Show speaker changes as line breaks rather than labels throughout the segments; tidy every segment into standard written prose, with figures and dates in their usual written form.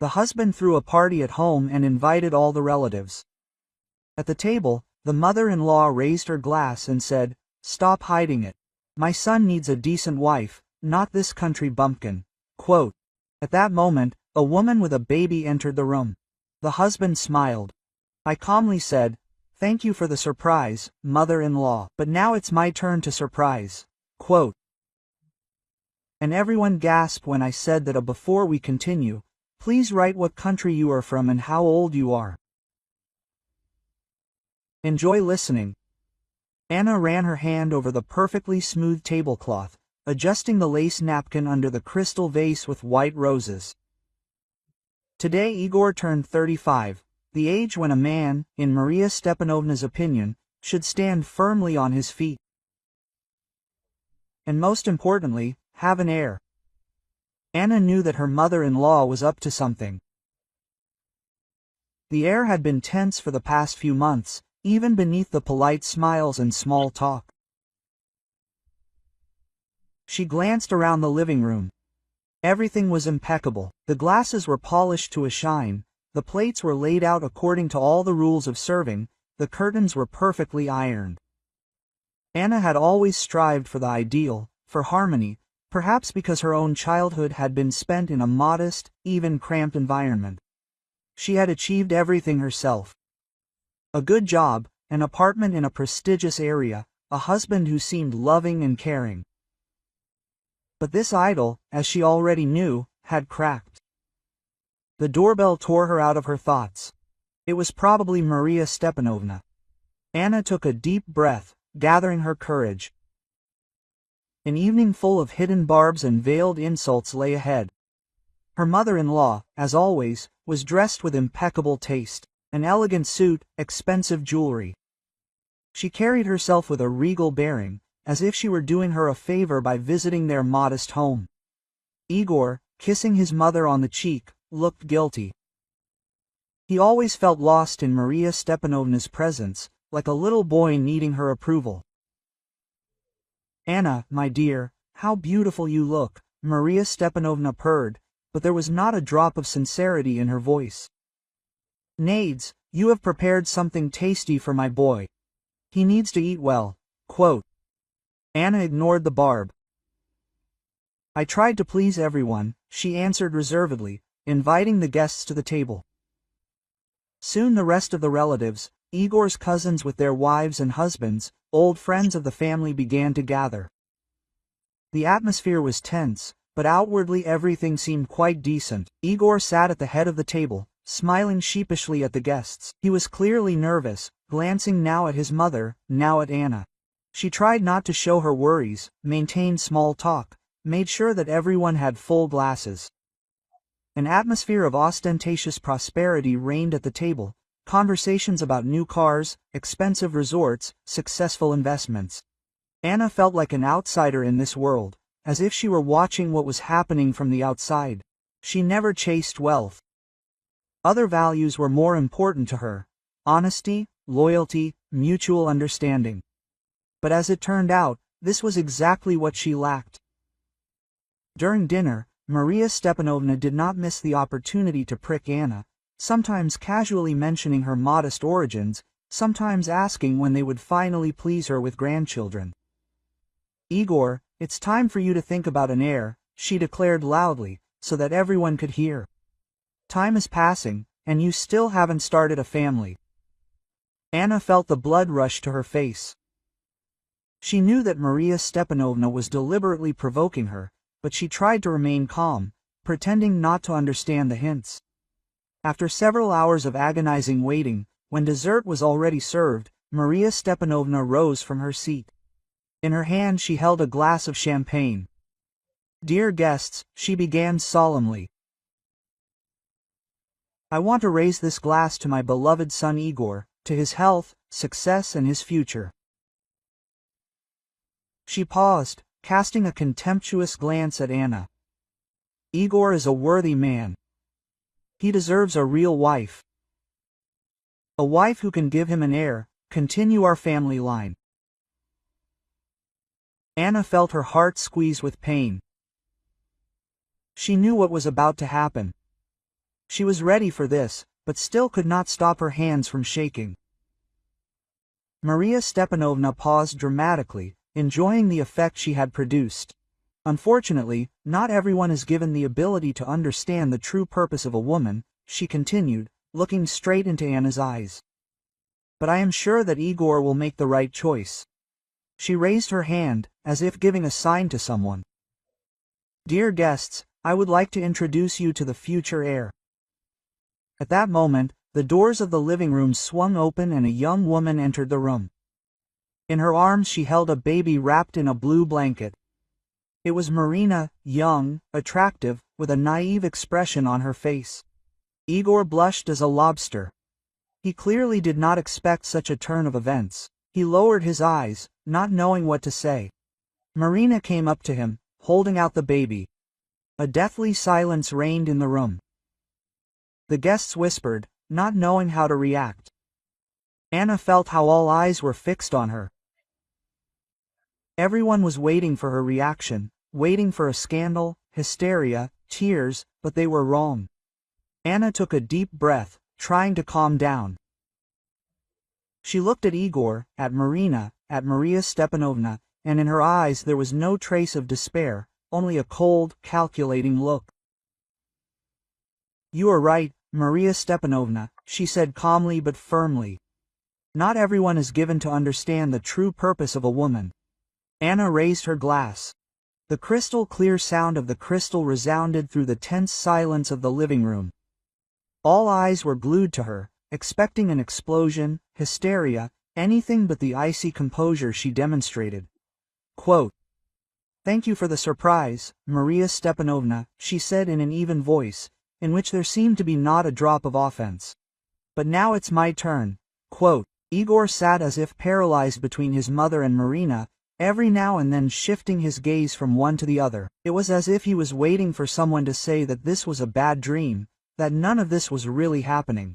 The husband threw a party at home and invited all the relatives. At the table, the mother-in-law raised her glass and said, "Stop hiding it. My son needs a decent wife, not this country bumpkin." Quote. At that moment, a woman with a baby entered the room. The husband smiled. I calmly said, "Thank you for the surprise, mother-in-law, but now it's my turn to surprise." Quote. And everyone gasped when I said that before we continue, please write what country you are from and how old you are. Enjoy listening. Anna ran her hand over the perfectly smooth tablecloth, adjusting the lace napkin under the crystal vase with white roses. Today Igor turned 35, the age when a man, in Maria Stepanovna's opinion, should stand firmly on his feet. And most importantly, have an heir. Anna knew that her mother-in-law was up to something. The air had been tense for the past few months, even beneath the polite smiles and small talk. She glanced around the living room. Everything was impeccable. The glasses were polished to a shine, the plates were laid out according to all the rules of serving, the curtains were perfectly ironed. Anna had always strived for the ideal, for harmony, perhaps because her own childhood had been spent in a modest, even cramped environment. She had achieved everything herself. A good job, an apartment in a prestigious area, a husband who seemed loving and caring. But this idol, as she already knew, had cracked. The doorbell tore her out of her thoughts. It was probably Maria Stepanovna. Anna took a deep breath, gathering her courage. An evening full of hidden barbs and veiled insults lay ahead. Her mother-in-law, as always, was dressed with impeccable taste. An elegant suit, expensive jewelry. She carried herself with a regal bearing, as if she were doing her a favor by visiting their modest home. Igor, kissing his mother on the cheek, looked guilty. He always felt lost in Maria Stepanovna's presence, like a little boy needing her approval. "Anna, my dear, how beautiful you look," Maria Stepanovna purred, but there was not a drop of sincerity in her voice. "Nades, you have prepared something tasty for my boy. He needs to eat well." Quote. Anna ignored the barb. "I tried to please everyone," she answered reservedly, inviting the guests to the table. Soon the rest of the relatives, Igor's cousins with their wives and husbands, old friends of the family began to gather. The atmosphere was tense, but outwardly everything seemed quite decent. Igor sat at the head of the table, smiling sheepishly at the guests. He was clearly nervous, glancing now at his mother, now at Anna. She tried not to show her worries, maintained small talk, made sure that everyone had full glasses. An atmosphere of ostentatious prosperity reigned at the table, conversations about new cars, expensive resorts, successful investments. Anna felt like an outsider in this world, as if she were watching what was happening from the outside. She never chased wealth. Other values were more important to her: honesty, loyalty, mutual understanding. But as it turned out, this was exactly what she lacked. During dinner, Maria Stepanovna did not miss the opportunity to prick Anna, sometimes casually mentioning her modest origins, sometimes asking when they would finally please her with grandchildren. "Igor, it's time for you to think about an heir," she declared loudly, so that everyone could hear. "Time is passing, and you still haven't started a family." Anna felt the blood rush to her face. She knew that Maria Stepanovna was deliberately provoking her, but she tried to remain calm, pretending not to understand the hints. After several hours of agonizing waiting, when dessert was already served, Maria Stepanovna rose from her seat. In her hand she held a glass of champagne. "Dear guests," she began solemnly, "I want to raise this glass to my beloved son Igor, to his health, success and his future." She paused, casting a contemptuous glance at Anna. "Igor is a worthy man. He deserves a real wife. A wife who can give him an heir, continue our family line." Anna felt her heart squeeze with pain. She knew what was about to happen. She was ready for this, but still could not stop her hands from shaking. Maria Stepanovna paused dramatically, enjoying the effect she had produced. Unfortunately, not everyone is given the ability to understand the true purpose of a woman, she continued, looking straight into Anna's eyes. But I am sure that Igor will make the right choice. She raised her hand, as if giving a sign to someone. Dear guests, I would like to introduce you to the future heir. At that moment, the doors of the living room swung open and a young woman entered the room. In her arms she held a baby wrapped in a blue blanket. It was Marina, young, attractive, with a naive expression on her face. Igor blushed as a lobster. He clearly did not expect such a turn of events. He lowered his eyes, not knowing what to say. Marina came up to him, holding out the baby. A deathly silence reigned in the room. The guests whispered, not knowing how to react. Anna felt how all eyes were fixed on her. Everyone was waiting for her reaction, waiting for a scandal, hysteria, tears, but they were wrong. Anna took a deep breath, trying to calm down. She looked at Igor, at Marina, at Maria Stepanovna, and in her eyes there was no trace of despair, only a cold, calculating look. You are right, Maria Stepanovna, she said calmly but firmly. Not everyone is given to understand the true purpose of a woman. Anna raised her glass. The crystal-clear sound of the crystal resounded through the tense silence of the living room. All eyes were glued to her, expecting an explosion, hysteria, anything but the icy composure she demonstrated. Quote, Thank you for the surprise, Maria Stepanovna, she said in an even voice, in which there seemed to be not a drop of offense. But now it's my turn. Quote, Igor sat as if paralyzed between his mother and Marina, every now and then shifting his gaze from one to the other. It was as if he was waiting for someone to say that this was a bad dream, that none of this was really happening.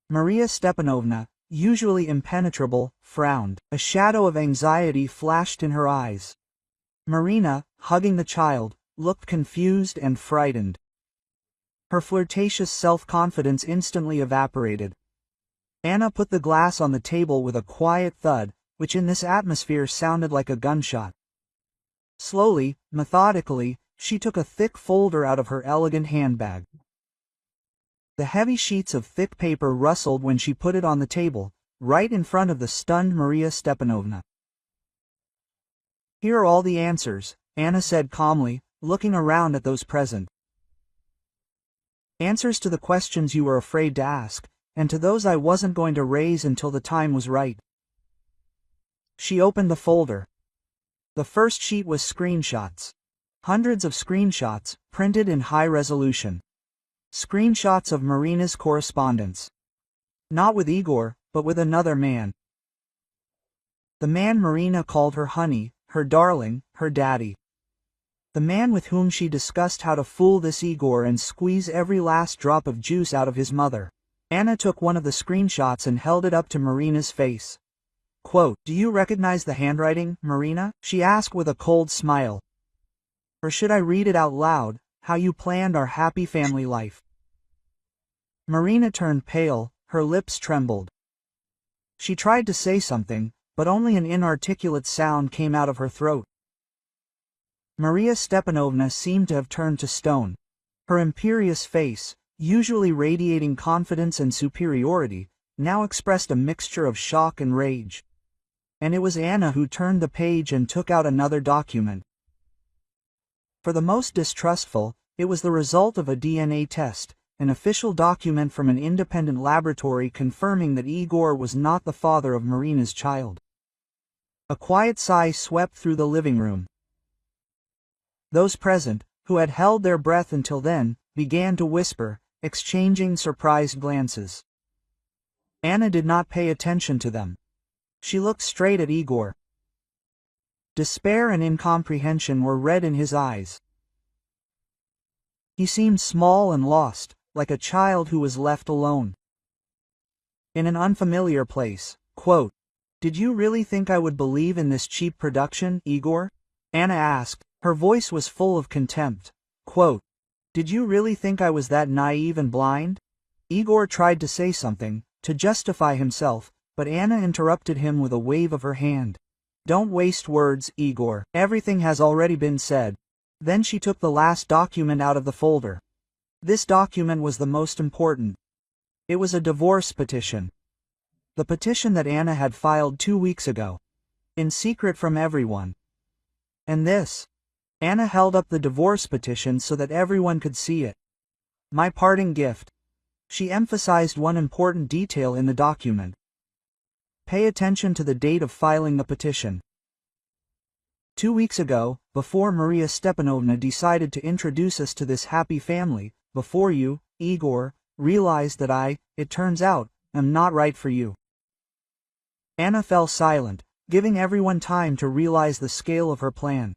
Maria Stepanovna, usually impenetrable, frowned. A shadow of anxiety flashed in her eyes. Marina, hugging the child, looked confused and frightened. Her flirtatious self-confidence instantly evaporated. Anna put the glass on the table with a quiet thud, which in this atmosphere sounded like a gunshot. Slowly, methodically, she took a thick folder out of her elegant handbag. The heavy sheets of thick paper rustled when she put it on the table, right in front of the stunned Maria Stepanovna. Here are all the answers, Anna said calmly, looking around at those present. Answers to the questions you were afraid to ask, and to those I wasn't going to raise until the time was right. She opened the folder. The first sheet was screenshots. Hundreds of screenshots, printed in high resolution. Screenshots of Marina's correspondence. Not with Igor, but with another man. The man Marina called her honey, her darling, her daddy. The man with whom she discussed how to fool this Igor and squeeze every last drop of juice out of his mother. Anna took one of the screenshots and held it up to Marina's face. Quote, Do you recognize the handwriting, Marina? She asked with a cold smile. Or should I read it out loud, how you planned our happy family life? Marina turned pale, her lips trembled. She tried to say something, but only an inarticulate sound came out of her throat. Maria Stepanovna seemed to have turned to stone. Her imperious face, usually radiating confidence and superiority, now expressed a mixture of shock and rage. And it was Anna who turned the page and took out another document. For the most distrustful, it was the result of a DNA test, an official document from an independent laboratory confirming that Igor was not the father of Marina's child. A quiet sigh swept through the living room. Those present, who had held their breath until then, began to whisper, exchanging surprised glances. Anna did not pay attention to them. She looked straight at Igor. Despair and incomprehension were read in his eyes. He seemed small and lost, like a child who was left alone. In an unfamiliar place. Quote, Did you really think I would believe in this cheap production, Igor? Anna asked. Her voice was full of contempt. Quote, Did you really think I was that naive and blind? Igor tried to say something, to justify himself, but Anna interrupted him with a wave of her hand. Don't waste words, Igor. Everything has already been said. Then she took the last document out of the folder. This document was the most important. It was a divorce petition. The petition that Anna had filed 2 weeks ago. In secret from everyone. And this. Anna held up the divorce petition so that everyone could see it. My parting gift. She emphasized one important detail in the document. Pay attention to the date of filing the petition. 2 weeks ago, before Maria Stepanovna decided to introduce us to this happy family, before you, Igor, realized that it turns out, am not right for you. Anna fell silent, giving everyone time to realize the scale of her plan.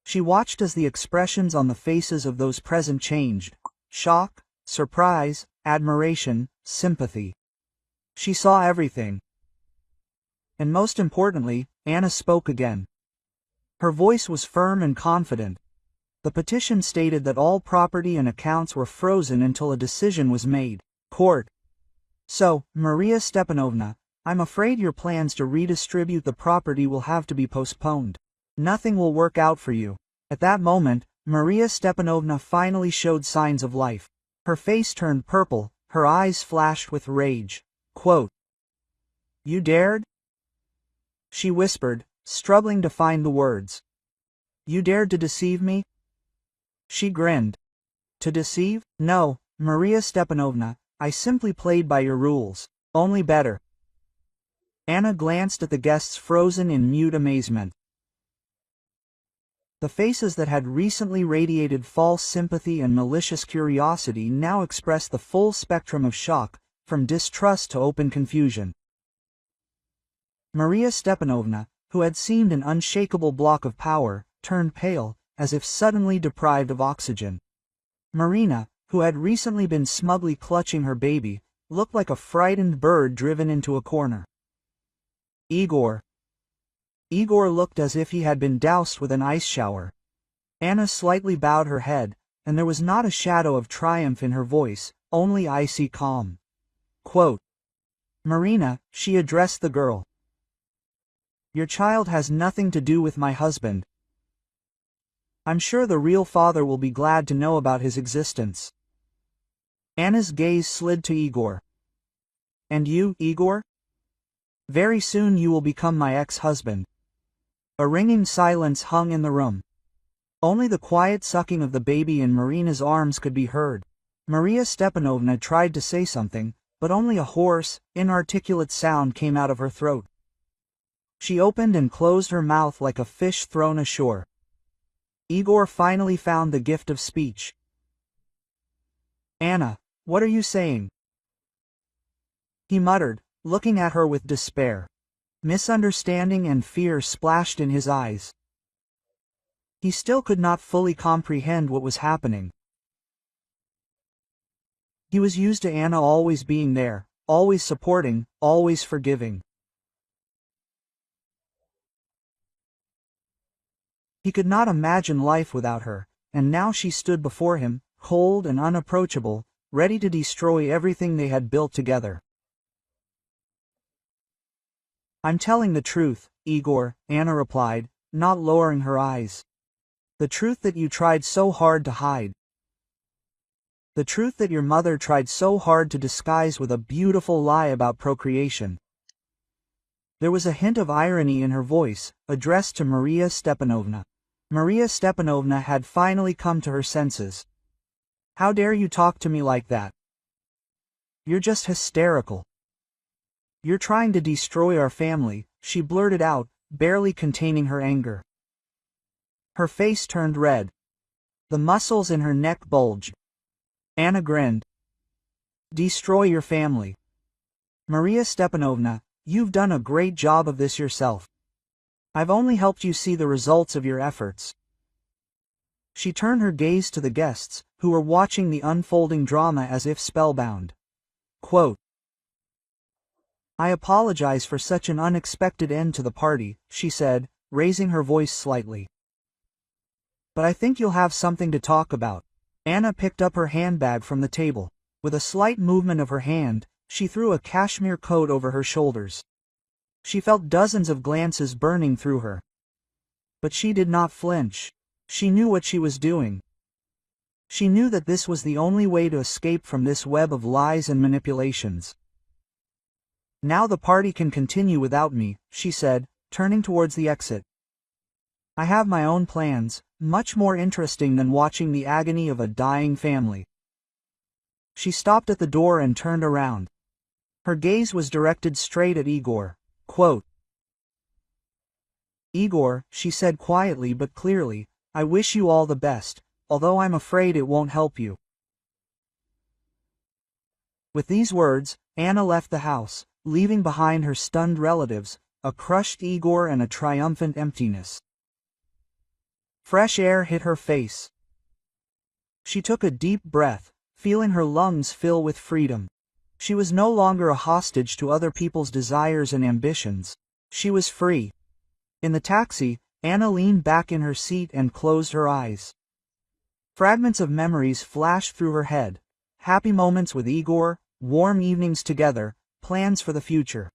She watched as the expressions on the faces of those present changed. Shock, surprise, admiration, sympathy. She saw everything. And most importantly, Anna spoke again. Her voice was firm and confident. The petition stated that all property and accounts were frozen until a decision was made. Court. So, Maria Stepanovna, I'm afraid your plans to redistribute the property will have to be postponed. Nothing will work out for you. At that moment, Maria Stepanovna finally showed signs of life. Her face turned purple, her eyes flashed with rage. Quote, "You dared?" she whispered, struggling to find the words. "You dared to deceive me?" She grinned. To deceive? No, Maria Stepanovna, I simply played by your rules. Only better. Anna glanced at the guests frozen in mute amazement. The faces that had recently radiated false sympathy and malicious curiosity now expressed the full spectrum of shock, from distrust to open confusion. Maria Stepanovna, who had seemed an unshakable block of power, turned pale, as if suddenly deprived of oxygen. Marina, who had recently been smugly clutching her baby, looked like a frightened bird driven into a corner. Igor looked as if he had been doused with an ice shower. Anna slightly bowed her head, and there was not a shadow of triumph in her voice, only icy calm. Quote, "Marina," she addressed the girl. "Your child has nothing to do with my husband. I'm sure the real father will be glad to know about his existence." Anna's gaze slid to Igor. "And you, Igor? Very soon you will become my ex-husband." A ringing silence hung in the room. Only the quiet sucking of the baby in Marina's arms could be heard. Maria Stepanovna tried to say something, but only a hoarse, inarticulate sound came out of her throat. She opened and closed her mouth like a fish thrown ashore. Igor finally found the gift of speech. "Anna, what are you saying?" he muttered, looking at her with despair. Misunderstanding and fear splashed in his eyes. He still could not fully comprehend what was happening. He was used to Anna always being there, always supporting, always forgiving. He could not imagine life without her, and now she stood before him, cold and unapproachable, ready to destroy everything they had built together. "I'm telling the truth, Igor," Anna replied, not lowering her eyes. "The truth that you tried so hard to hide. The truth that your mother tried so hard to disguise with a beautiful lie about procreation." There was a hint of irony in her voice, addressed to Maria Stepanovna. Maria Stepanovna had finally come to her senses. "How dare you talk to me like that? You're just hysterical. You're trying to destroy our family," she blurted out, barely containing her anger. Her face turned red. The muscles in her neck bulged. Anna grinned. "Destroy your family? Maria Stepanovna, you've done a great job of this yourself. I've only helped you see the results of your efforts." She turned her gaze to the guests, who were watching the unfolding drama as if spellbound. Quote, "I apologize for such an unexpected end to the party," she said, raising her voice slightly. "But I think you'll have something to talk about. Anna picked up her handbag from the table. With a slight movement of her hand, she threw a cashmere coat over her shoulders. She felt dozens of glances burning through her. But she did not flinch. She knew what she was doing. She knew that this was the only way to escape from this web of lies and manipulations. Now the party can continue without me, she said, turning towards the exit. I have my own plans, much more interesting than watching the agony of a dying family. She stopped at the door and turned around. Her gaze was directed straight at Igor. Quote, Igor, she said quietly but clearly, I wish you all the best, although I'm afraid it won't help you. With these words, Anna left the house, leaving behind her stunned relatives, a crushed Igor and a triumphant emptiness. Fresh air hit her face. She took a deep breath, feeling her lungs fill with freedom. She was no longer a hostage to other people's desires and ambitions. She was free. In the taxi, Anna leaned back in her seat and closed her eyes. Fragments of memories flashed through her head. Happy moments with Igor, warm evenings together, plans for the future.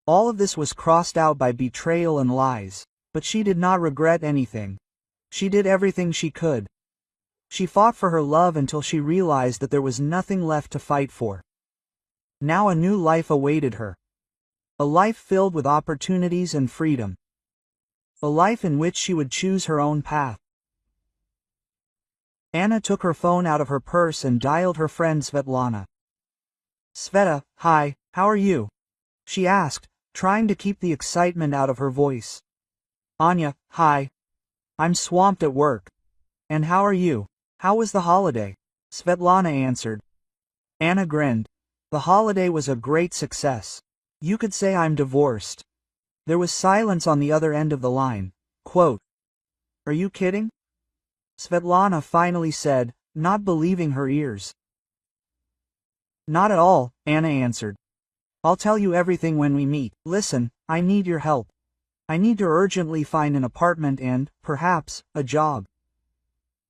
All of this was crossed out by betrayal and lies, but she did not regret anything. She did everything she could. She fought for her love until she realized that there was nothing left to fight for. Now a new life awaited her. A life filled with opportunities and freedom. A life in which she would choose her own path. Anna took her phone out of her purse and dialed her friend Svetlana. Sveta, hi, how are you? She asked, trying to keep the excitement out of her voice. Anya, hi. I'm swamped at work. And how are you? How was the holiday? Svetlana answered. Anna grinned. The holiday was a great success. You could say I'm divorced. There was silence on the other end of the line. Quote, Are you kidding? Svetlana finally said, not believing her ears. Not at all, Anna answered. I'll tell you everything when we meet. Listen, I need your help. I need to urgently find an apartment and, perhaps, a job.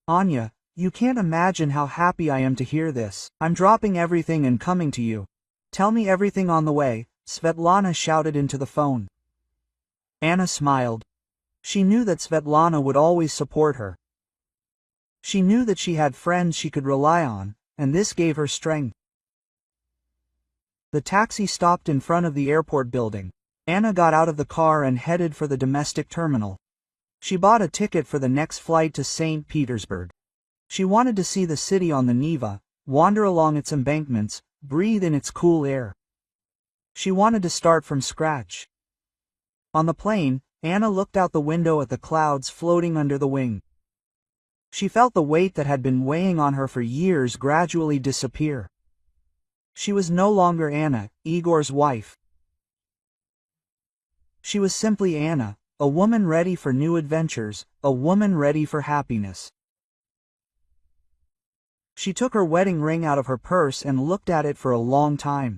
Anya, you can't imagine how happy I am to hear this. I'm dropping everything and coming to you. Tell me everything on the way, Svetlana shouted into the phone. Anna smiled. She knew that Svetlana would always support her. She knew that she had friends she could rely on, and this gave her strength. The taxi stopped in front of the airport building. Anna got out of the car and headed for the domestic terminal. She bought a ticket for the next flight to St. Petersburg. She wanted to see the city on the Neva, wander along its embankments, breathe in its cool air. She wanted to start from scratch. On the plane, Anna looked out the window at the clouds floating under the wing. She felt the weight that had been weighing on her for years gradually disappear. She was no longer Anna, Igor's wife. She was simply Anna, a woman ready for new adventures, a woman ready for happiness. She took her wedding ring out of her purse and looked at it for a long time.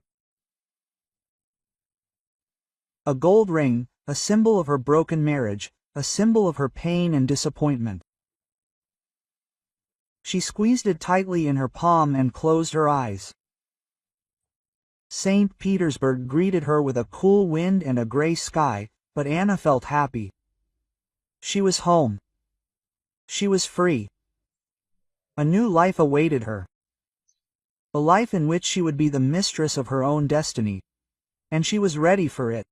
A gold ring, a symbol of her broken marriage, a symbol of her pain and disappointment. She squeezed it tightly in her palm and closed her eyes. St. Petersburg greeted her with a cool wind and a gray sky, but Anna felt happy. She was home. She was free. A new life awaited her. A life in which she would be the mistress of her own destiny. And she was ready for it.